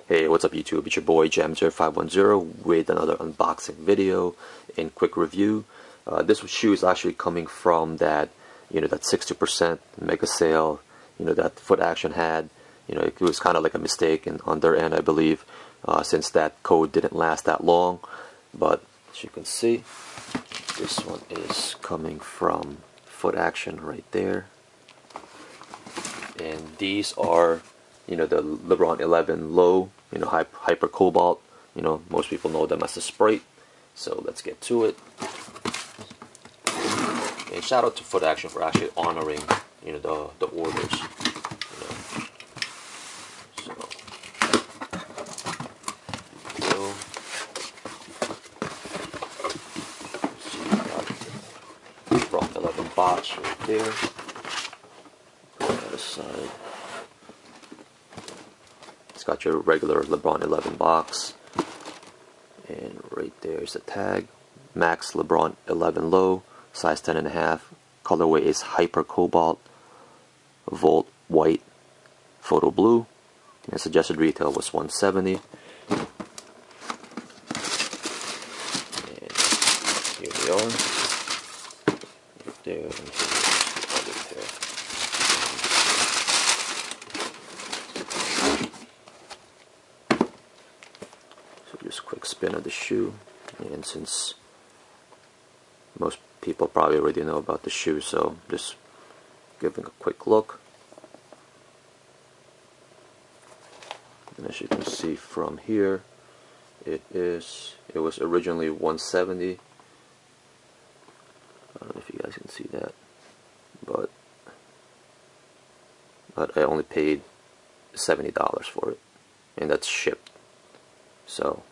Hey, what's up YouTube? It's your boy Jam0510 with another unboxing video and quick review. This shoe is actually coming from that, that 60% mega sale, that Foot Action had. It was kind of like a mistake on their end, I believe, since that code didn't last that long. But as you can see, this one is coming from Foot Action right there. And these are, the LeBron 11 Low, Hyper Cobalt. Most people know them as the Sprite. So let's get to it. And shout out to Foot Action for actually honoring, the orders. LeBron 11 box right there. Put that aside. It's got your regular LeBron 11 box, and right there's the tag. Max LeBron 11 Low, size 10.5. Colorway is Hyper Cobalt, Volt White, Photo Blue, and suggested retail was $170. And here we are. Right there. Just quick spin of the shoe, and since most people probably already know about the shoe, so just giving a quick look. And as you can see from here, it was originally $170. I don't know if you guys can see that, but I only paid $70 for it, and that's shipped. So,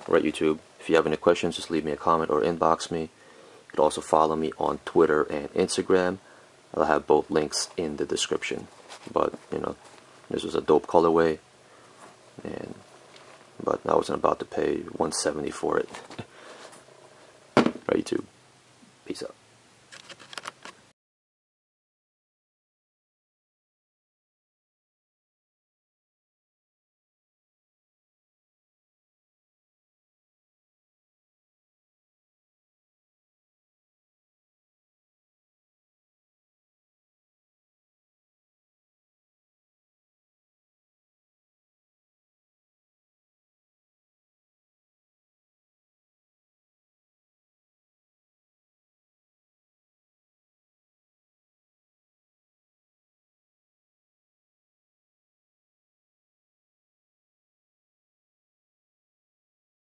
alright YouTube, if you have any questions, just leave me a comment or inbox me. You can also follow me on Twitter and Instagram. I'll have both links in the description. But, this was a dope colorway, but I wasn't about to pay $170 for it. Right YouTube.